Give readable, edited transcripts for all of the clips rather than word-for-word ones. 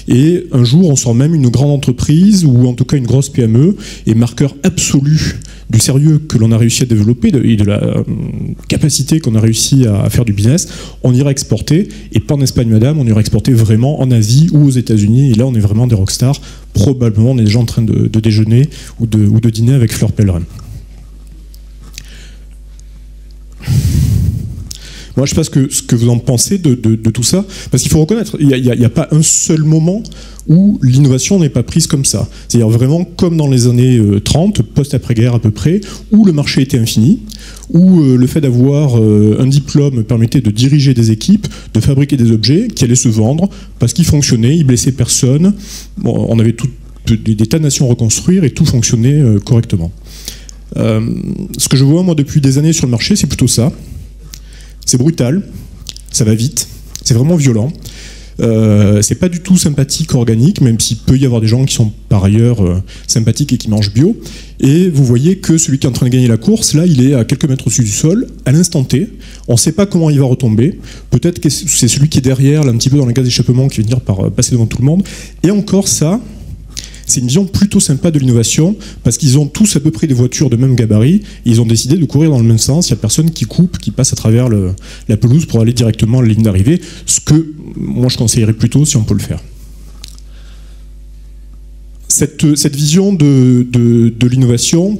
Et un jour, on sort même une grande entreprise, ou en tout cas une grosse PME, et marqueur absolu du sérieux que l'on a réussi à développer et de la capacité qu'on a réussi à faire du business, on ira exporter, et pas en Espagne, madame, on ira exporter vraiment en Asie ou aux États-Unis, et là, on est vraiment des rockstars. Probablement, on est déjà en train de déjeuner ou de dîner avec Fleur Pellerin. Moi, je ne sais pas ce que vous en pensez de tout ça, parce qu'il faut reconnaître, il n'y a pas un seul moment où l'innovation n'est pas prise comme ça. C'est-à-dire vraiment comme dans les années 30, post-après-guerre à peu près, où le marché était infini, où le fait d'avoir un diplôme permettait de diriger des équipes, de fabriquer des objets qui allaient se vendre, parce qu'ils fonctionnaient, ils blessaient personne, bon, on avait des tas de nations à reconstruire et tout fonctionnait correctement. Ce que je vois moi depuis des années sur le marché, c'est plutôt ça. C'est brutal, ça va vite, c'est vraiment violent. C'est pas du tout sympathique, organique, même s'il peut y avoir des gens qui sont par ailleurs sympathiques et qui mangent bio. Et vous voyez que celui qui est en train de gagner la course, là, il est à quelques mètres au-dessus du sol, à l'instant T. On ne sait pas comment il va retomber. Peut-être que c'est celui qui est derrière, là, un petit peu dans la case d'échappement, qui va venir par passer devant tout le monde. Et encore ça, c'est une vision plutôt sympa de l'innovation, parce qu'ils ont tous à peu près des voitures de même gabarit, et ils ont décidé de courir dans le même sens, il n'y a personne qui coupe, qui passe à travers la pelouse pour aller directement à la ligne d'arrivée, ce que moi je conseillerais plutôt si on peut le faire. Cette vision de l'innovation,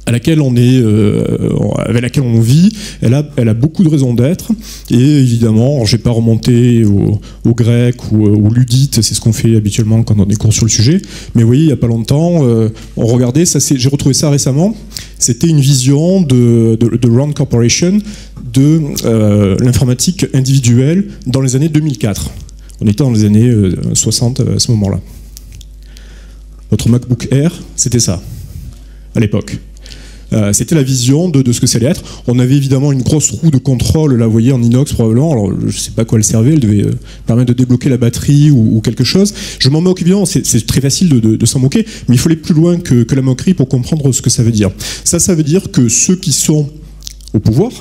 avec laquelle on vit, elle a beaucoup de raisons d'être, et évidemment, je ne vais pas remonter au grec ou au ludite, c'est ce qu'on fait habituellement quand on a des cours sur le sujet, mais vous voyez, il n'y a pas longtemps, on regardait, j'ai retrouvé ça récemment, c'était une vision de Rand Corporation de l'informatique individuelle dans les années 2004. On était dans les années 60 à ce moment-là. Notre MacBook Air, c'était ça, à l'époque. C'était la vision de ce que ça allait être. On avait évidemment une grosse roue de contrôle, là vous voyez, en inox probablement, alors je ne sais pas à quoi elle servait, elle devait permettre de débloquer la batterie ou quelque chose. Je m'en moque évidemment, c'est très facile de s'en moquer, mais il faut aller plus loin que la moquerie pour comprendre ce que ça veut dire. Ça veut dire que ceux qui sont au pouvoir,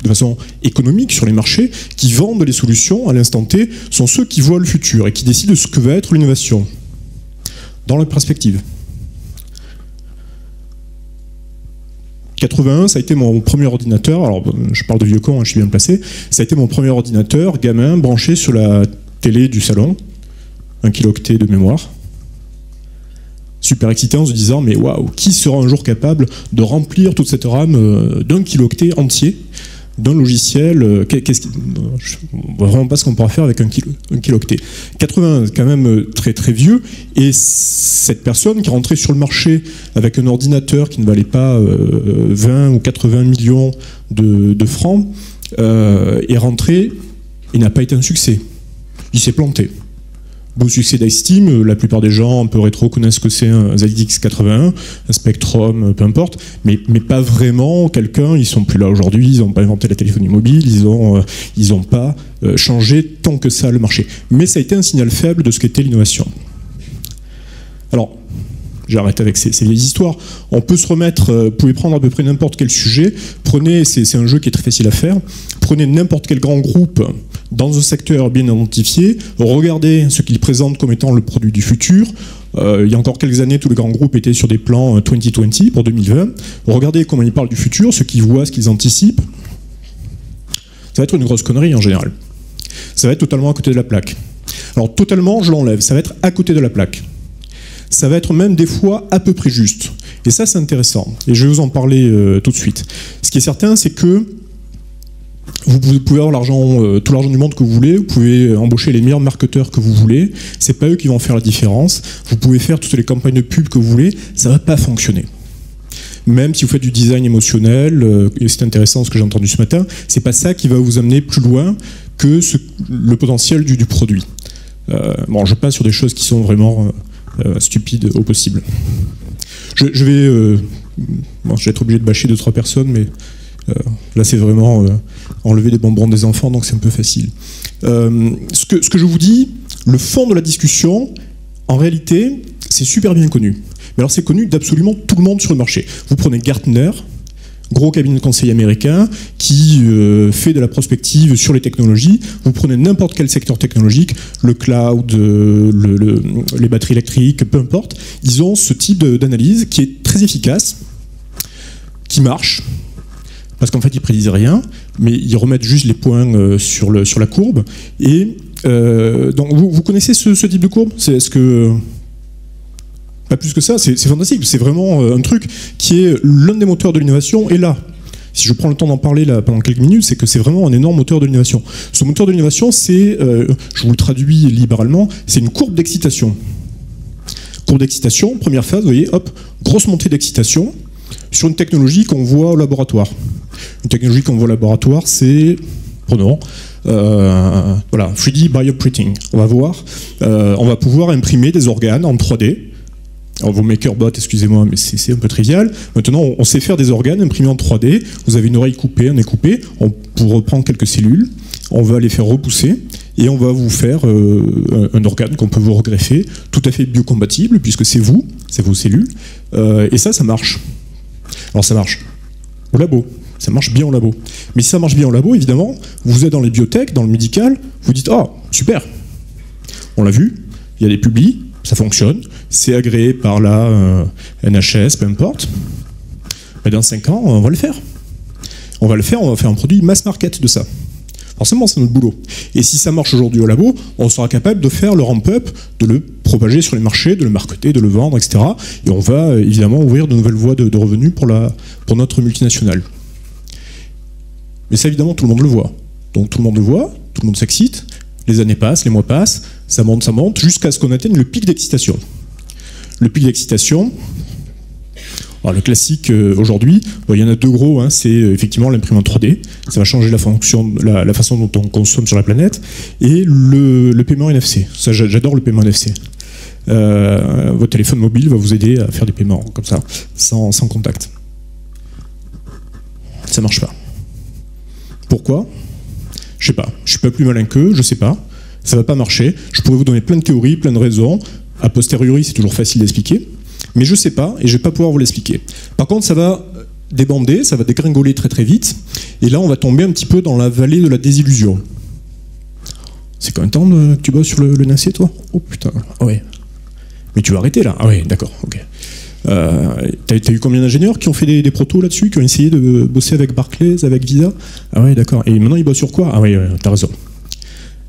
de façon économique sur les marchés, qui vendent les solutions à l'instant T, sont ceux qui voient le futur et qui décident de ce que va être l'innovation, dans la perspective. 81, ça a été mon premier ordinateur, alors je parle de vieux con, hein, je suis bien placé, ça a été mon premier ordinateur, gamin, branché sur la télé du salon, 1 kilooctet de mémoire. Super excité en se disant, mais waouh, qui sera un jour capable de remplir toute cette RAM d'1 kilooctet entier d'un logiciel, je ne vois vraiment pas ce qu'on pourra faire avec un kilooctet. 80, quand même très très vieux, et cette personne qui est rentrée sur le marché avec un ordinateur qui ne valait pas 20 ou 80 millions de francs, est rentré et n'a pas été un succès. Il s'est planté. Beau succès d'iSteam, la plupart des gens un peu rétro connaissent ce que c'est un ZX81, un Spectrum, peu importe, mais pas vraiment quelqu'un, ils sont plus là aujourd'hui, ils n'ont pas inventé la téléphonie mobile, ils n'ont pas changé tant que ça le marché. Mais ça a été un signal faible de ce qu'était l'innovation. Alors, j'arrête avec ces vieilles histoires. On peut se remettre, vous pouvez prendre à peu près n'importe quel sujet, prenez, c'est un jeu qui est très facile à faire, prenez n'importe quel grand groupe dans un secteur bien identifié, regardez ce qu'il présente comme étant le produit du futur. Il y a encore quelques années, tous les grands groupes étaient sur des plans 2020 pour 2020. Regardez comment ils parlent du futur, ce qu'ils voient, ce qu'ils anticipent. Ça va être une grosse connerie en général. Ça va être totalement à côté de la plaque. Alors totalement, je l'enlève, ça va être à côté de la plaque. Ça va être même des fois à peu près juste. Et ça, c'est intéressant. Et je vais vous en parler tout de suite. Ce qui est certain, c'est que vous pouvez avoir tout l'argent du monde que vous voulez, vous pouvez embaucher les meilleurs marketeurs que vous voulez, c'est pas eux qui vont faire la différence, vous pouvez faire toutes les campagnes de pub que vous voulez, ça va pas fonctionner. Même si vous faites du design émotionnel, et c'est intéressant ce que j'ai entendu ce matin, c'est pas ça qui va vous amener plus loin que le potentiel du produit. Bon, je passe sur des choses qui sont vraiment stupides au possible. Je vais être obligé de bâcher 2-3 personnes, mais là c'est vraiment enlever les bonbons des enfants, donc c'est un peu facile. Ce que je vous dis, le fond de la discussion, en réalité, c'est super bien connu. Mais alors c'est connu d'absolument tout le monde sur le marché. Vous prenez Gartner, gros cabinet de conseil américain qui fait de la prospective sur les technologies. Vous prenez n'importe quel secteur technologique, le cloud, les batteries électriques, peu importe, ils ont ce type d'analyse qui est très efficace, qui marche, parce qu'en fait ils prédisent rien, mais ils remettent juste les points sur la courbe. Et donc vous connaissez ce type de courbe? Est-ce que... Pas plus que ça, c'est fantastique, c'est vraiment un truc qui est l'un des moteurs de l'innovation, et là, si je prends le temps d'en parler là, pendant quelques minutes, c'est que c'est vraiment un énorme moteur de l'innovation. Ce moteur de l'innovation, c'est, je vous le traduis libéralement, c'est une courbe d'excitation. Courbe d'excitation, première phase, vous voyez, hop, grosse montée d'excitation sur une technologie qu'on voit au laboratoire. Une technologie qu'on voit au laboratoire, c'est, prenons, voilà, 3D bioprinting. On va voir, on va pouvoir imprimer des organes en 3D. Alors vos MakerBot, excusez-moi, mais c'est un peu trivial. Maintenant, on sait faire des organes imprimés en 3D. Vous avez une oreille coupée, un nez coupé. On pourra reprendre quelques cellules. On va les faire repousser et on va vous faire un organe qu'on peut vous regreffer, tout à fait biocompatible, puisque c'est vos cellules. Et ça marche. Alors ça marche au labo. Ça marche bien au labo. Mais si ça marche bien au labo, évidemment, vous êtes dans les biotech, dans le médical, vous dites « Ah, super, on l'a vu, il y a des publis, ça fonctionne, c'est agréé par la NHS, peu importe. Mais dans 5 ans, on va le faire. On va faire un produit mass market de ça. Forcément, c'est notre boulot. Et si ça marche aujourd'hui au labo, on sera capable de faire le ramp-up, de le propager sur les marchés, de le marketer, de le vendre, etc. Et on va évidemment ouvrir de nouvelles voies de revenus pour notre multinationale. Mais ça, évidemment, tout le monde le voit. Donc tout le monde le voit, tout le monde s'excite, les années passent, les mois passent, ça monte, jusqu'à ce qu'on atteigne le pic d'excitation. Le pic d'excitation, le classique aujourd'hui, il y en a deux gros, hein, c'est effectivement l'imprimante 3D, ça va changer la façon dont on consomme sur la planète, et le paiement NFC. Ça, j'adore le paiement NFC. Votre téléphone mobile va vous aider à faire des paiements comme ça, sans contact. Ça marche pas. Pourquoi? Je sais pas. Je suis pas plus malin qu'eux, je sais pas. Ça va pas marcher. Je pourrais vous donner plein de théories, plein de raisons. A posteriori, c'est toujours facile d'expliquer. Mais je sais pas, et je vais pas pouvoir vous l'expliquer. Par contre, ça va débander, ça va dégringoler très très vite. Et là, on va tomber un petit peu dans la vallée de la désillusion. C'est combien de temps que tu bosses sur le NFC, toi? Oh putain, ah ouais. Mais tu vas arrêter là? Ah ouais, d'accord, ok. T'as eu combien d'ingénieurs qui ont fait des protos là-dessus, qui ont essayé de bosser avec Barclays, avec Visa? Ah ouais, d'accord. Et maintenant, ils bossent sur quoi? Ah ouais, t'as raison.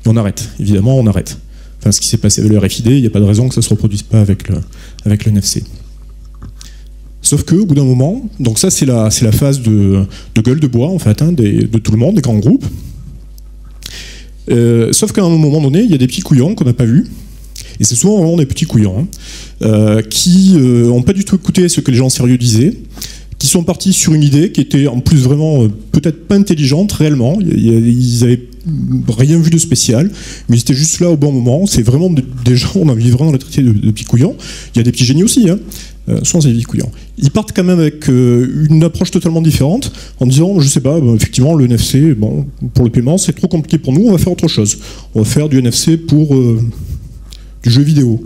Et on arrête, évidemment, on arrête. Enfin, ce qui s'est passé avec le RFID, il n'y a pas de raison que ça ne se reproduise pas avec le NFC. Sauf qu'au bout d'un moment, donc ça c'est la phase de gueule de bois, en fait, hein, de tout le monde, des grands groupes. Sauf qu'à un moment donné, il y a des petits couillons qu'on n'a pas vus. Et c'est souvent vraiment des petits couillons, hein, qui n'ont pas du tout écouté ce que les gens sérieux disaient, qui sont partis sur une idée qui était en plus vraiment peut-être pas intelligente réellement. Ils avaient rien vu de spécial, mais ils étaient juste là au bon moment. C'est vraiment des gens, on a vu vraiment dans la traité de petits couillons. Il y a des petits génies aussi, hein. Souvent c'est des petits couillons. Ils partent quand même avec une approche totalement différente, en disant, je sais pas, effectivement le NFC, bon, pour le paiement c'est trop compliqué pour nous, on va faire autre chose. On va faire du NFC pour du jeu vidéo.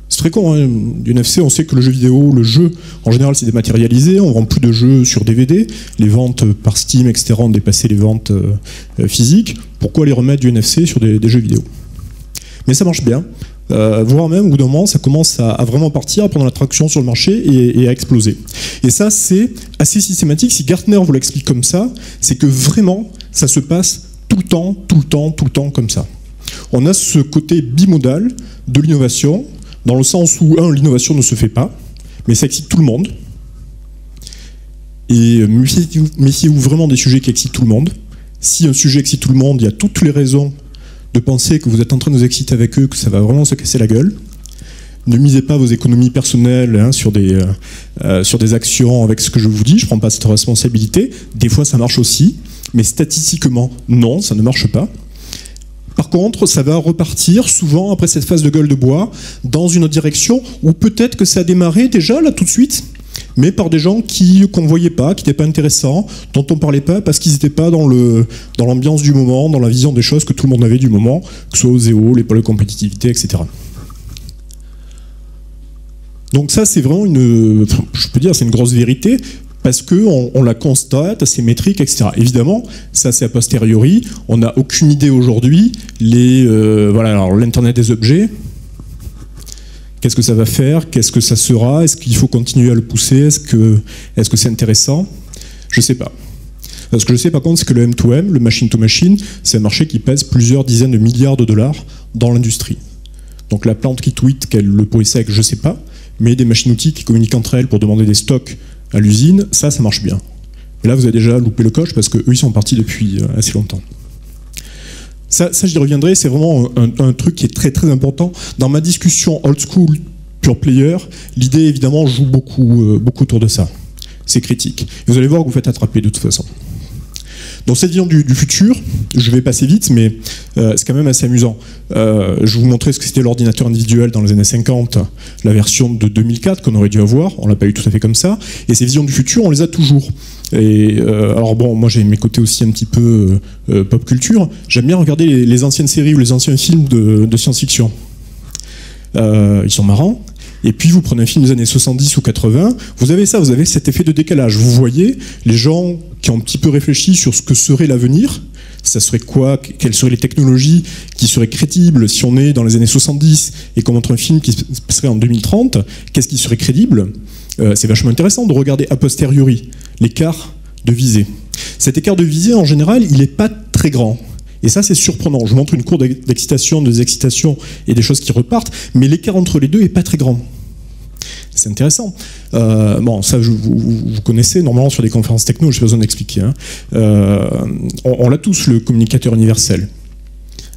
C'est très con, hein. Du NFC, on sait que le jeu vidéo, le jeu, en général, c'est dématérialisé, on vend plus de jeux sur DVD, les ventes par Steam, etc., ont dépassé les ventes physiques. Pourquoi les remettre du NFC sur des jeux vidéo? Mais ça marche bien, voire même, au bout d'un moment, ça commence à vraiment partir, à prendre la traction sur le marché et à exploser. Et ça, c'est assez systématique. Si Gartner vous l'explique comme ça, c'est que vraiment, ça se passe tout le temps comme ça. On a ce côté bimodal de l'innovation, dans le sens où, l'innovation ne se fait pas, mais ça excite tout le monde. Et méfiez-vous vraiment des sujets qui excitent tout le monde. Si un sujet excite tout le monde, il y a toutes les raisons de penser que vous êtes en train de vous exciter avec eux, que ça va vraiment se casser la gueule. Ne misez pas vos économies personnelles, hein, sur des actions avec ce que je vous dis, je ne prends pas cette responsabilité. Des fois, ça marche aussi, mais statistiquement, non, ça ne marche pas. Par contre, ça va repartir souvent après cette phase de gueule de bois dans une autre direction où peut-être que ça a démarré déjà là tout de suite, mais par des gens qu'on ne voyait pas, qui n'étaient pas intéressants, dont on ne parlait pas parce qu'ils n'étaient pas dans l'ambiance du moment, dans la vision des choses que tout le monde avait du moment, que ce soit Oseo, les pôles de compétitivité, etc. Donc ça, c'est vraiment je peux dire, c'est une grosse vérité. parce qu'on la constate, ses métriques, etc. Évidemment, ça c'est a posteriori, on n'a aucune idée aujourd'hui, voilà, alors l'Internet des objets, qu'est-ce que ça va faire, qu'est-ce que ça sera, est-ce qu'il faut continuer à le pousser, est-ce que c'est intéressant? Je ne sais pas. Ce que je sais par contre, c'est que le M2M, le machine-to-machine, c'est un marché qui pèse plusieurs dizaines de milliards de dollars dans l'industrie. Donc la plante qui tweet qu'elle le possède, je ne sais pas, mais des machines-outils qui communiquent entre elles pour demander des stocks à l'usine, ça marche bien. Et là, vous avez déjà loupé le coche parce qu'eux, ils sont partis depuis assez longtemps. Ça j'y reviendrai, c'est vraiment un truc qui est très très important. Dans ma discussion old school, pure player, l'idée évidemment joue beaucoup autour de ça. C'est critique. Et vous allez voir que vous faites attraper de toute façon. Dans cette vision du futur, je vais passer vite, mais c'est quand même assez amusant. Je vais vous montrer ce que c'était l'ordinateur individuel dans les années 50, la version de 2004 qu'on aurait dû avoir, on l'a pas eu tout à fait comme ça, et ces visions du futur, on les a toujours. Et alors bon, moi j'ai mes côtés aussi un petit peu pop culture, j'aime bien regarder les anciennes séries ou les anciens films de science-fiction. Ils sont marrants. Et puis vous prenez un film des années 70 ou 80, vous avez ça, vous avez cet effet de décalage. Vous voyez les gens qui ont un petit peu réfléchi sur ce que serait l'avenir, ça serait quoi, quelles seraient les technologies qui seraient crédibles si on est dans les années 70 et qu'on montre un film qui serait en 2030, qu'est-ce qui serait crédible? C'est vachement intéressant de regarder a posteriori l'écart de visée. Cet écart de visée, en général, il n'est pas très grand. Et ça, c'est surprenant. Je vous montre une courbe d'excitation, de désexcitation et des choses qui repartent, mais l'écart entre les deux n'est pas très grand. C'est intéressant. Bon, ça, vous connaissez, normalement, sur des conférences techno, je n'ai pas besoin d'expliquer. Hein. On l'a tous, le communicateur universel.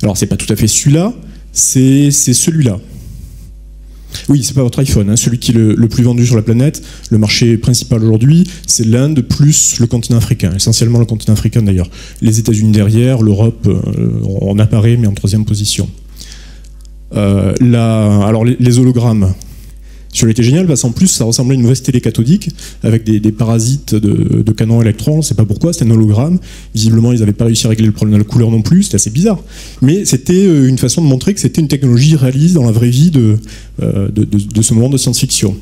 Alors, c'est pas tout à fait celui-là, c'est celui-là. Oui, c'est pas votre iPhone, hein, celui qui est le plus vendu sur la planète. Le marché principal aujourd'hui, c'est l'Inde plus le continent africain, essentiellement le continent africain d'ailleurs. Les États-Unis derrière, l'Europe, on apparaît, mais en troisième position. Alors les hologrammes. Celui-là était génial parce qu'en plus ça ressemblait à une mauvaise télé cathodique avec des parasites de canons électrons, on ne sait pas pourquoi, c'était un hologramme. Visiblement ils n'avaient pas réussi à régler le problème de la couleur non plus, c'était assez bizarre. Mais c'était une façon de montrer que c'était une technologie réaliste dans la vraie vie de ce moment de science-fiction.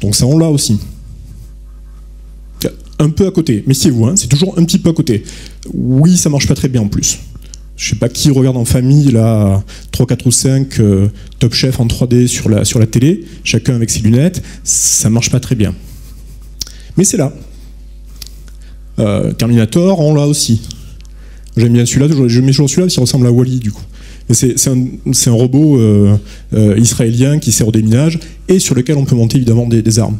Donc ça on l'a aussi. Un peu à côté, méfiez-vous, hein, c'est toujours un petit peu à côté. Oui, ça marche pas très bien en plus. Je sais pas qui regarde en famille, là, 3, 4 ou 5 Top Chef en 3D sur la télé, chacun avec ses lunettes, ça marche pas très bien. Mais c'est là. Terminator, on l'a aussi. J'aime bien celui-là, je mets toujours celui-là parce qu'il ressemble à Wall-E du coup. C'est un robot israélien qui sert au déminage et sur lequel on peut monter évidemment des armes.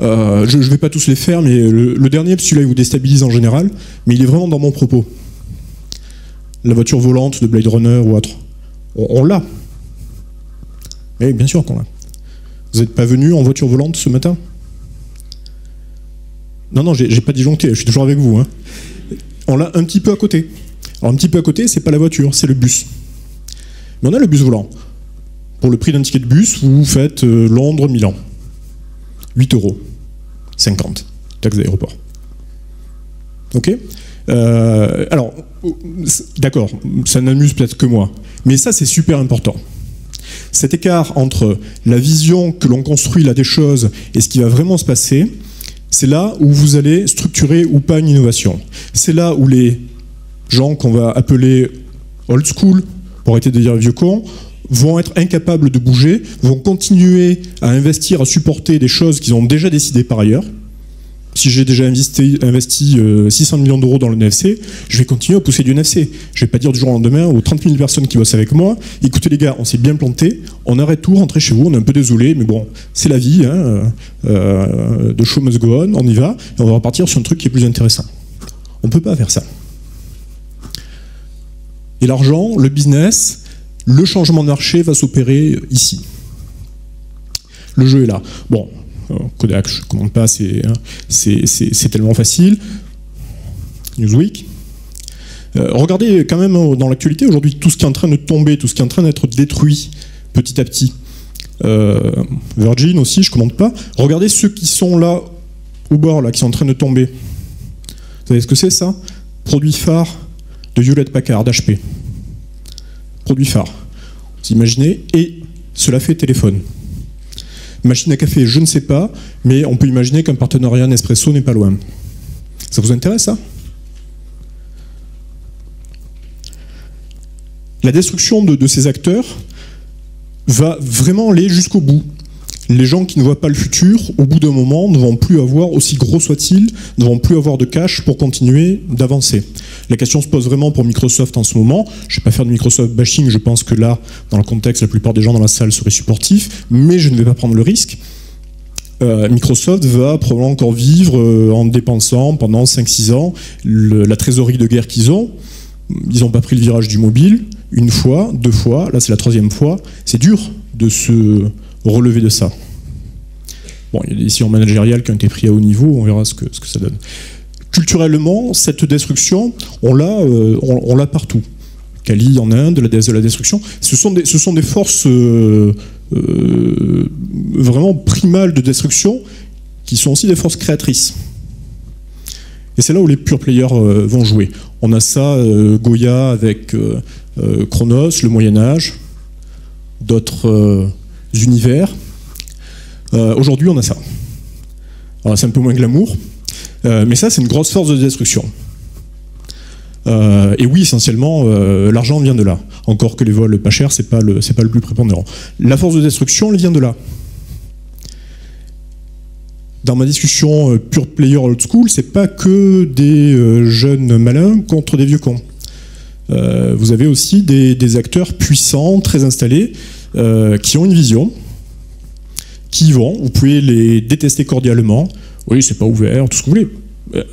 Je ne vais pas tous les faire, mais le dernier, celui-là, il vous déstabilise en général, mais il est vraiment dans mon propos. La voiture volante de Blade Runner ou autre. On l'a. Oui, bien sûr qu'on l'a. Vous n'êtes pas venu en voiture volante ce matin? Non, j'ai pas disjoncté, je suis toujours avec vous. Hein. On l'a un petit peu à côté. Alors un petit peu à côté, c'est pas la voiture, c'est le bus. Mais on a le bus volant. Pour le prix d'un ticket de bus, vous faites Londres-Milan. 8,50 €. Taxe d'aéroport. Ok? Alors, d'accord, ça n'amuse peut-être que moi, mais ça c'est super important. Cet écart entre la vision que l'on construit là des choses et ce qui va vraiment se passer, c'est là où vous allez structurer ou pas une innovation. C'est là où les gens qu'on va appeler old school, pour arrêter de dire vieux con, vont être incapables de bouger, vont continuer à investir, à supporter des choses qu'ils ont déjà décidées par ailleurs. Si j'ai déjà investi 600 millions d'euros dans le NFC, je vais continuer à pousser du NFC. Je ne vais pas dire du jour au lendemain aux 30 000 personnes qui bossent avec moi, écoutez les gars, on s'est bien planté, on arrête tout, rentrez chez vous, on est un peu désolé, mais bon, c'est la vie, hein, the show must go on y va, et on va repartir sur un truc qui est plus intéressant. On ne peut pas faire ça. Et l'argent, le business, le changement de marché va s'opérer ici. Le jeu est là. Bon, Kodak, je ne commande pas, c'est tellement facile. Newsweek. Regardez quand même dans l'actualité, aujourd'hui, tout ce qui est en train de tomber, tout ce qui est en train d'être détruit petit à petit. Virgin aussi, je ne commande pas. Regardez ceux qui sont là, au bord, là, qui sont en train de tomber. Vous savez ce que c'est, ça? Produit phare de Hewlett-Packard, HP. Produit phare. Vous imaginez? Et cela fait téléphone. Machine à café, je ne sais pas, mais on peut imaginer qu'un partenariat Nespresso n'est pas loin. Ça vous intéresse, ça? La destruction de ces acteurs va vraiment aller jusqu'au bout. Les gens qui ne voient pas le futur, au bout d'un moment, ne vont plus avoir, aussi gros soit-il, ne vont plus avoir de cash pour continuer d'avancer. La question se pose vraiment pour Microsoft en ce moment. Je ne vais pas faire de Microsoft bashing, je pense que là, dans le contexte, la plupart des gens dans la salle seraient supportifs, mais je ne vais pas prendre le risque. Microsoft va probablement encore vivre en dépensant pendant 5-6 ans la trésorerie de guerre qu'ils ont. Ils n'ont pas pris le virage du mobile, une fois, 2 fois, là c'est la 3e fois. C'est dur de se relever de ça. Bon, il y a des décisions managériales qui ont été prises à haut niveau, on verra ce que ça donne. Culturellement, cette destruction, on l'a partout. Kali en Inde, la déesse de la destruction, ce sont des forces vraiment primales de destruction qui sont aussi des forces créatrices. Et c'est là où les pure players vont jouer. On a ça, Goya avec Chronos, le Moyen-Âge, d'autres univers. Aujourd'hui, on a ça. Alors, c'est un peu moins glamour, mais ça, c'est une grosse force de destruction. Et oui, essentiellement, l'argent vient de là. Encore que les vols pas chers, c'est pas le plus prépondérant. La force de destruction, elle vient de là. Dans ma discussion pure player old school, c'est pas que des jeunes malins contre des vieux cons. Vous avez aussi des acteurs puissants, très installés, qui ont une vision, qui y vont. Vous pouvez les détester cordialement. Oui, c'est pas ouvert, tout ce que vous voulez.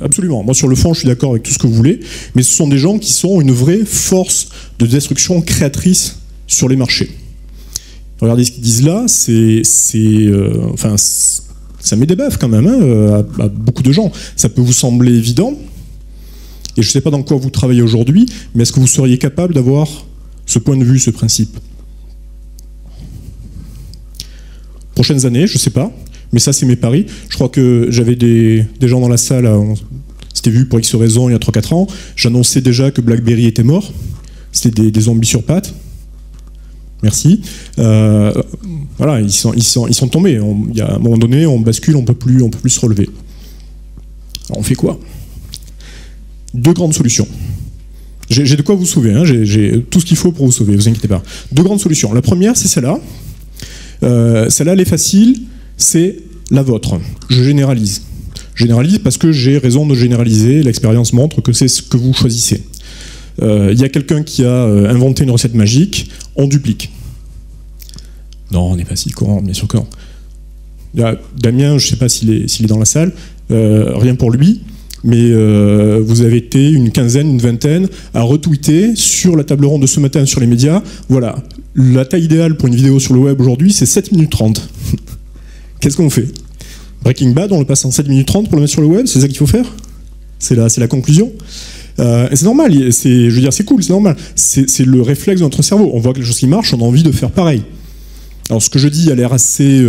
Absolument. Moi, sur le fond, je suis d'accord avec tout ce que vous voulez, mais ce sont des gens qui sont une vraie force de destruction créatrice sur les marchés. Regardez ce qu'ils disent là, enfin, ça met des baffes quand même à beaucoup de gens. Ça peut vous sembler évident, et je ne sais pas dans quoi vous travaillez aujourd'hui, mais est-ce que vous seriez capable d'avoir ce point de vue, ce principe? Prochaines années, je ne sais pas. Mais ça, c'est mes paris. Je crois que j'avais des gens dans la salle, on s'était vu pour X raisons il y a 3-4 ans. J'annonçais déjà que BlackBerry était mort. C'était des zombies sur pattes. Merci. Voilà, ils sont tombés. À un moment donné, on bascule, on peut plus se relever. Alors on fait quoi? 2 grandes solutions. J'ai de quoi vous sauver, hein. J'ai tout ce qu'il faut pour vous sauver, vous inquiétez pas. 2 grandes solutions. La première, c'est celle-là. Celle-là, elle est facile. C'est la vôtre. Je généralise. Je généralise parce que j'ai raison de généraliser. L'expérience montre que c'est ce que vous choisissez. Il y a quelqu'un qui a inventé une recette magique, on duplique. Non, on n'est pas si courant, bien sûr que non. Damien, je ne sais pas s'il est dans la salle, rien pour lui, mais vous avez été une quinzaine, une vingtaine à retweeter sur la table ronde de ce matin sur les médias. Voilà, la taille idéale pour une vidéo sur le web aujourd'hui, c'est 7 minutes 30. Qu'est-ce qu'on fait? Breaking Bad, on le passe en 7 minutes 30 pour le mettre sur le web, c'est ça qu'il faut faire? C'est la conclusion. C'est normal, je veux dire, c'est cool, c'est normal. C'est le réflexe de notre cerveau. On voit quelque chose qui marche, on a envie de faire pareil. Alors ce que je dis a l'air assez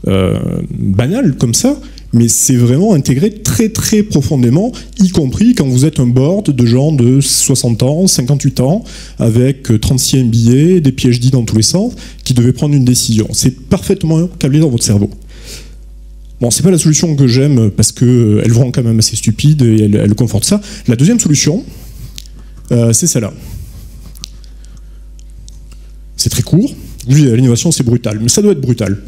banal comme ça, mais c'est vraiment intégré très très profondément, y compris quand vous êtes un board de gens de 60 ans, 58 ans, avec 36 MBA, des PhD dans tous les sens, qui devaient prendre une décision. C'est parfaitement câblé dans votre cerveau. Bon, c'est pas la solution que j'aime, parce qu'elle vous rend quand même assez stupide, et elle conforte ça. La deuxième solution, c'est celle-là. C'est très court. Oui, l'innovation, c'est brutal, mais ça doit être brutal.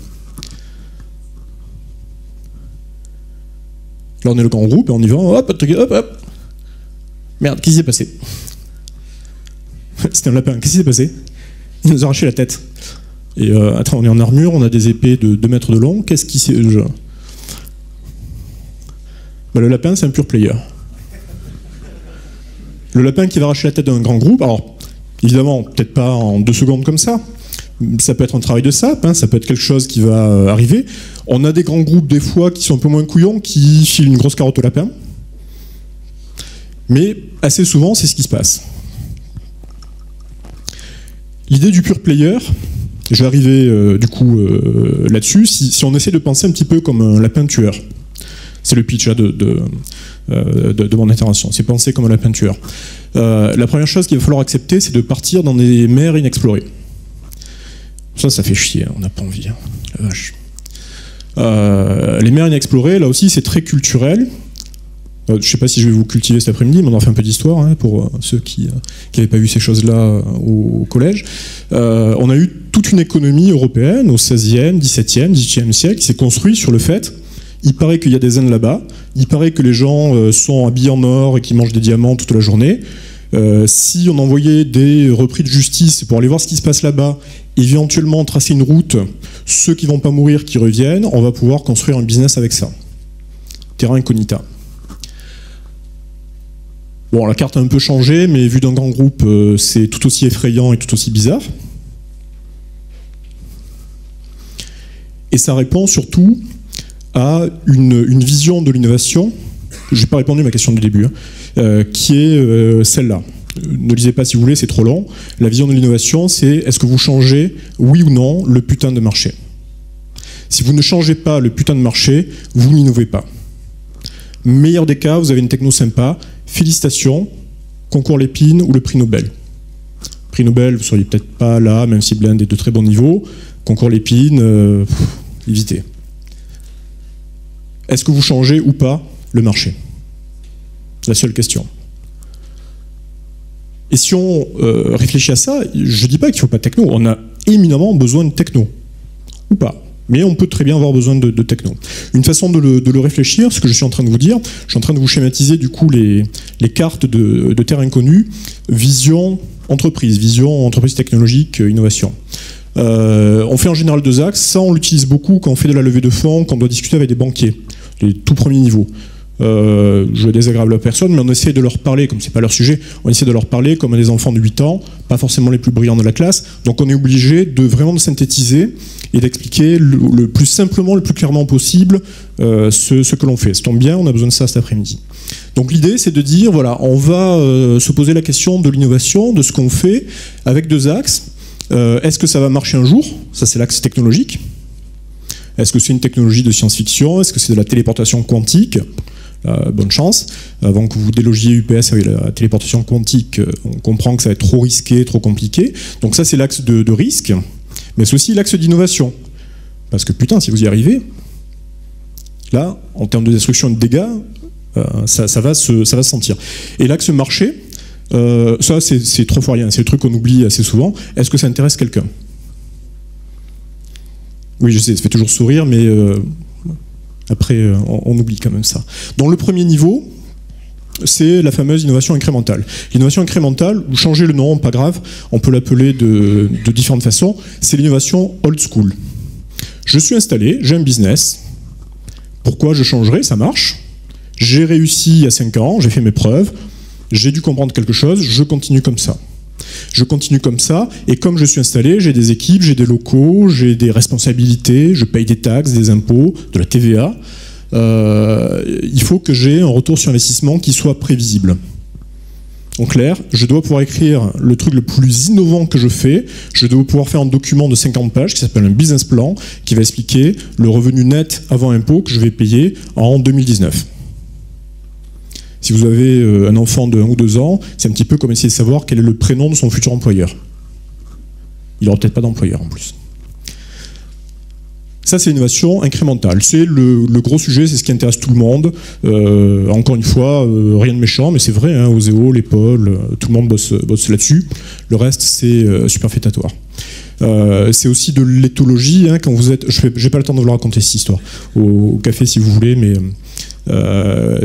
Là, on est le grand groupe et on y va, hop, hop, hop. Merde, qu'est-ce qui s'est passé? C'était un lapin, qu'est-ce qui s'est passé? Il nous a arraché la tête. Et attends, on est en armure, on a des épées de 2 mètres de long, qu'est-ce qui s'est... Le lapin, c'est un pure player. Le lapin qui va arracher la tête d'un grand groupe, alors, évidemment, peut-être pas en 2 secondes comme ça, ça peut être un travail de sape, hein, ça peut être quelque chose qui va arriver. On a des grands groupes, des fois, qui sont un peu moins couillons, qui filent une grosse carotte au lapin. Mais assez souvent, c'est ce qui se passe. L'idée du pure player, je vais arriver du coup là-dessus, si on essaie de penser un petit peu comme un lapin tueur. C'est le pitch de mon intervention, c'est penser comme un lapin tueur. La première chose qu'il va falloir accepter, c'est de partir dans des mers inexplorées. Ça fait chier, on n'a pas envie, hein. La vache. Les mers inexplorées, là aussi, c'est très culturel. Je ne sais pas si je vais vous cultiver cet après-midi, mais on en fait un peu d'histoire hein, pour ceux qui n'avaient pas vu ces choses-là au collège. On a eu toute une économie européenne au XVIe, XVIIe, XVIIIe siècle qui s'est construite sur le fait, il paraît qu'il y a des Indes là-bas, il paraît que les gens sont habillés en or et qu'ils mangent des diamants toute la journée. Si on envoyait des repris de justice pour aller voir ce qui se passe là-bas, éventuellement tracer une route, ceux qui ne vont pas mourir qui reviennent, on va pouvoir construire un business avec ça. Terra incognita. Bon, la carte a un peu changé, mais vu d'un grand groupe, c'est tout aussi effrayant et tout aussi bizarre. Et ça répond surtout à une vision de l'innovation, je n'ai pas répondu à ma question du début, hein, qui est celle-là. Ne lisez pas si vous voulez, c'est trop long. La vision de l'innovation, c'est est-ce que vous changez, oui ou non, le putain de marché. Si vous ne changez pas le putain de marché, vous n'innovez pas. Meilleur des cas, vous avez une techno sympa, félicitations, concours Lépine ou le prix Nobel. Prix Nobel, vous ne seriez peut-être pas là, même si Blend est de très bon niveau. Concours Lépine, évitez. Est-ce que vous changez ou pas le marché? La seule question. Et si on réfléchit à ça, je ne dis pas qu'il ne faut pas de techno, on a éminemment besoin de techno, ou pas. Mais on peut très bien avoir besoin de techno. Une façon de le réfléchir, ce que je suis en train de vous dire, je suis en train de vous schématiser du coup les cartes de terre inconnue, vision entreprise technologique, innovation. On fait en général 2 axes, ça on l'utilise beaucoup quand on fait de la levée de fonds, quand on doit discuter avec des banquiers, les tout premiers niveaux. Je vais désagréable à personne, mais on essaie de leur parler, comme c'est pas leur sujet, on essaie de leur parler comme à des enfants de 8 ans, pas forcément les plus brillants de la classe, donc on est obligé de vraiment synthétiser et d'expliquer le plus simplement, le plus clairement possible ce que l'on fait. Ça tombe bien, on a besoin de ça cet après-midi. Donc l'idée c'est de dire, voilà, on va se poser la question de l'innovation, de ce qu'on fait, avec 2 axes. Est-ce que ça va marcher un jour? Ça c'est l'axe technologique. Est-ce que c'est une technologie de science-fiction? Est-ce que c'est de la téléportation quantique? Bonne chance. Avant que vous délogiez UPS avec la téléportation quantique, on comprend que ça va être trop risqué, trop compliqué. Donc ça, c'est l'axe de risque, mais c'est aussi l'axe d'innovation. Parce que putain, si vous y arrivez, là, en termes de destruction et de dégâts, ça va se sentir. Et l'axe marché, ça, c'est 3 fois rien. C'est le truc qu'on oublie assez souvent. Est-ce que ça intéresse quelqu'un? Oui, je sais, ça fait toujours sourire, mais... Après, on oublie quand même ça. Dans le premier niveau, c'est la fameuse innovation incrémentale. L'innovation incrémentale, vous changez le nom, pas grave, on peut l'appeler de différentes façons, c'est l'innovation old school. Je suis installé, j'ai un business, pourquoi je changerai? Ça marche. J'ai réussi il y a 5 ans, j'ai fait mes preuves, j'ai dû comprendre quelque chose, je continue comme ça. Je continue comme ça, et comme je suis installé, j'ai des équipes, j'ai des locaux, j'ai des responsabilités, je paye des taxes, des impôts, de la TVA. Il faut que j'ai un retour sur investissement qui soit prévisible. En clair, je dois pouvoir écrire le truc le plus innovant que je fais, je dois pouvoir faire un document de 50 pages qui s'appelle un business plan, qui va expliquer le revenu net avant impôt que je vais payer en 2019. Si vous avez un enfant de 1 ou 2 ans, c'est un petit peu comme essayer de savoir quel est le prénom de son futur employeur. Il n'aura peut-être pas d'employeur en plus. Ça, c'est l'innovation incrémentale. C'est le gros sujet, c'est ce qui intéresse tout le monde. Encore une fois, rien de méchant, mais c'est vrai, hein, Oseo, les pôles, tout le monde bosse là-dessus. Le reste, c'est superfétatoire. C'est aussi de l'éthologie, hein, quand vous êtes... Je n'ai pas le temps de vous raconter cette histoire au café si vous voulez, mais...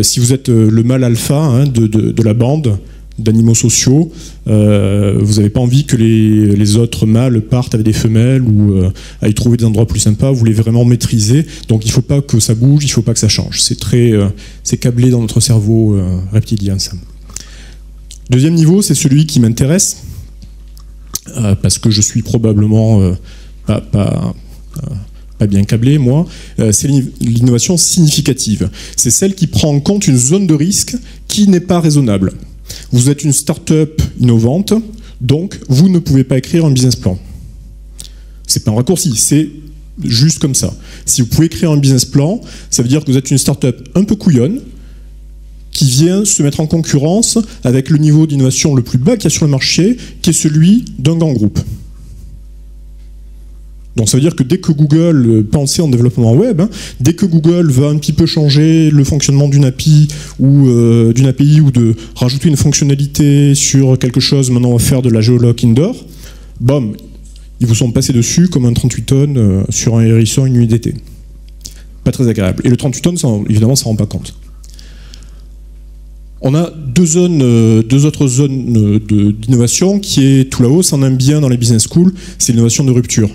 si vous êtes le mâle alpha hein, de la bande d'animaux sociaux, vous n'avez pas envie que les autres mâles partent avec des femelles ou aillent trouver des endroits plus sympas, vous voulez vraiment maîtriser, donc il ne faut pas que ça bouge, il ne faut pas que ça change. C'est câblé dans notre cerveau reptilien, ça. Deuxième niveau, c'est celui qui m'intéresse, parce que je suis probablement pas bien câblé, moi, c'est l'innovation significative. C'est celle qui prend en compte une zone de risque qui n'est pas raisonnable. Vous êtes une start-up innovante, donc vous ne pouvez pas écrire un business plan. C'est pas un raccourci, c'est juste comme ça. Si vous pouvez écrire un business plan, ça veut dire que vous êtes une start-up un peu couillonne, qui vient se mettre en concurrence avec le niveau d'innovation le plus bas qu'il y a sur le marché, qui est celui d'un grand groupe. Donc ça veut dire que dès que Google, pensez en développement web, hein, dès que Google va un petit peu changer le fonctionnement d'une API ou de rajouter une fonctionnalité sur quelque chose, maintenant on va faire de la géoloc indoor, bam, ils vous sont passés dessus comme un 38 tonnes sur un hérisson une nuit d'été. Pas très agréable. Et le 38 tonnes, ça, évidemment, ça ne rend pas compte. On a deux autres zones d'innovation qui est tout là-haut, ça en aime bien dans les business schools, c'est l'innovation de rupture.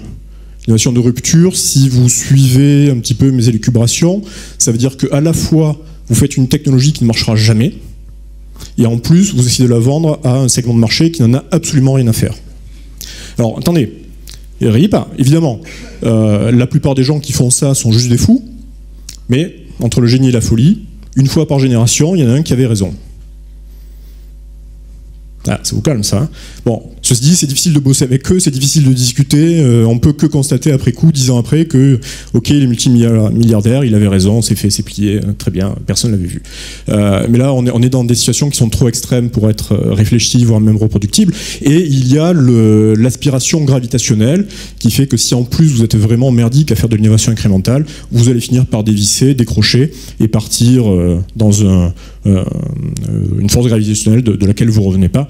L'innovation de rupture, si vous suivez un petit peu mes élucubrations, ça veut dire qu'à la fois, vous faites une technologie qui ne marchera jamais, et en plus, vous essayez de la vendre à un segment de marché qui n'en a absolument rien à faire. Alors, attendez, riez pas, évidemment, la plupart des gens qui font ça sont juste des fous, mais entre le génie et la folie, une fois par génération, il y en a un qui avait raison. Ah, ça vous calme ça. Hein. Bon, ceci dit, c'est difficile de bosser avec eux, c'est difficile de discuter. On peut que constater après coup, 10 ans après, que ok, il est multimilliardaire, il avait raison, c'est fait, c'est plié, très bien, personne ne l'avait vu. Mais là, on est dans des situations qui sont trop extrêmes pour être réfléchies, voire même reproductibles. Et il y a l'aspiration gravitationnelle qui fait que si en plus vous êtes vraiment merdique à faire de l'innovation incrémentale, vous allez finir par dévisser, décrocher et partir dans une force gravitationnelle de laquelle vous ne revenez pas.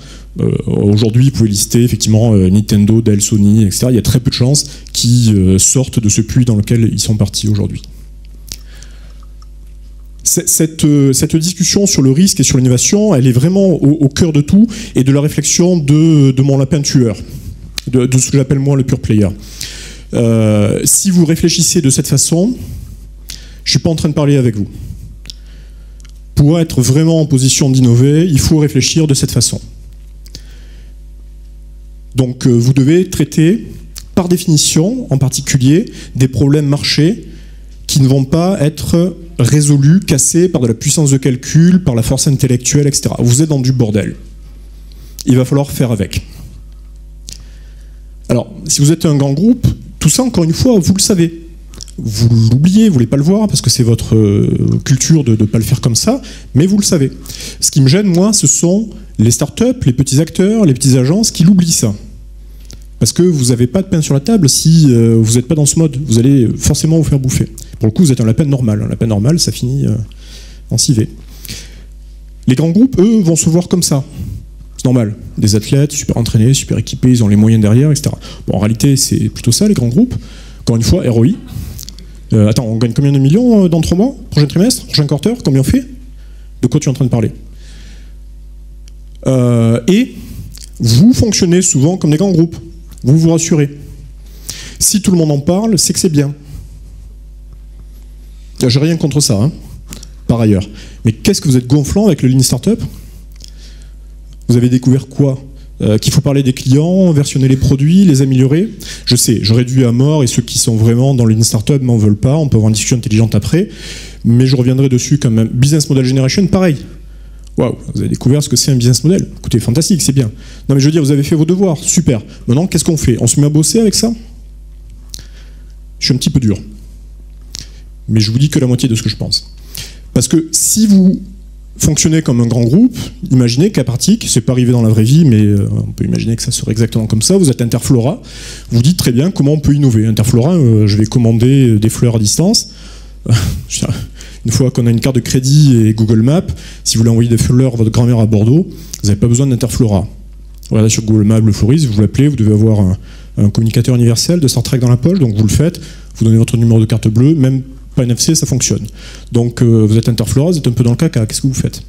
Aujourd'hui, vous pouvez lister effectivement Nintendo, Dell, Sony, etc. Il y a très peu de chances qu'ils sortent de ce puits dans lequel ils sont partis aujourd'hui. Cette discussion sur le risque et sur l'innovation, elle est vraiment au cœur de tout et de la réflexion de mon lapin tueur, de ce que j'appelle moi le pure player. Si vous réfléchissez de cette façon, je ne suis pas en train de parler avec vous. Pour être vraiment en position d'innover, il faut réfléchir de cette façon. Donc vous devez traiter, par définition, en particulier, des problèmes marchés qui ne vont pas être résolus, cassés par de la puissance de calcul, par la force intellectuelle, etc. Vous êtes dans du bordel. Il va falloir faire avec. Alors, si vous êtes un grand groupe, tout ça, encore une fois, vous le savez. Vous l'oubliez, vous ne voulez pas le voir parce que c'est votre culture de ne pas le faire comme ça, mais vous le savez. Ce qui me gêne, moi, ce sont les startups, les petits acteurs, les petites agences qui l'oublient ça. Parce que vous n'avez pas de pain sur la table si vous n'êtes pas dans ce mode. Vous allez forcément vous faire bouffer. Pour le coup, vous êtes un lapin normal. Un lapin normal, ça finit en civet. Les grands groupes, eux, vont se voir comme ça. C'est normal. Des athlètes super entraînés, super équipés, ils ont les moyens derrière, etc. Bon, en réalité, c'est plutôt ça, les grands groupes. Encore une fois, ROI. Attends, on gagne combien de millions dans 3 mois? Prochain trimestre? Prochain quarter? Combien on fait? De quoi tu es en train de parler? Et vous fonctionnez souvent comme des grands groupes. Vous vous rassurez. Si tout le monde en parle, c'est que c'est bien. J'ai rien contre ça, hein, par ailleurs. Mais qu'est-ce que vous êtes gonflant avec le Lean Startup? Vous avez découvert quoi? Qu'il faut parler des clients, versionner les produits, les améliorer. Je sais, je réduis à mort et ceux qui sont vraiment dans le Lean Startup m'en veulent pas. On peut avoir une discussion intelligente après, mais je reviendrai dessus quand même. Business Model Generation, pareil. Waouh, vous avez découvert ce que c'est un business model. Écoutez, fantastique, c'est bien. Non mais je veux dire, vous avez fait vos devoirs, super. Maintenant, qu'est-ce qu'on fait? On se met à bosser avec ça? Je suis un petit peu dur. Mais je vous dis que la moitié de ce que je pense. Parce que si vous fonctionnez comme un grand groupe, imaginez qu'à pratique, c'est pas arrivé dans la vraie vie, mais on peut imaginer que ça serait exactement comme ça, vous êtes Interflora, vous dites très bien comment on peut innover. Interflora, je vais commander des fleurs à distance. Une fois qu'on a une carte de crédit et Google Maps, si vous voulez envoyer des fleurs à votre grand-mère à Bordeaux, vous n'avez pas besoin d'Interflora. Regardez sur Google Maps le fleuriste, vous l'appelez, vous devez avoir un communicateur universel de Star Trek dans la poche, donc vous le faites, vous donnez votre numéro de carte bleue, même pas NFC, ça fonctionne. Donc vous êtes Interflora, vous êtes un peu dans le caca, qu'est-ce que vous faites?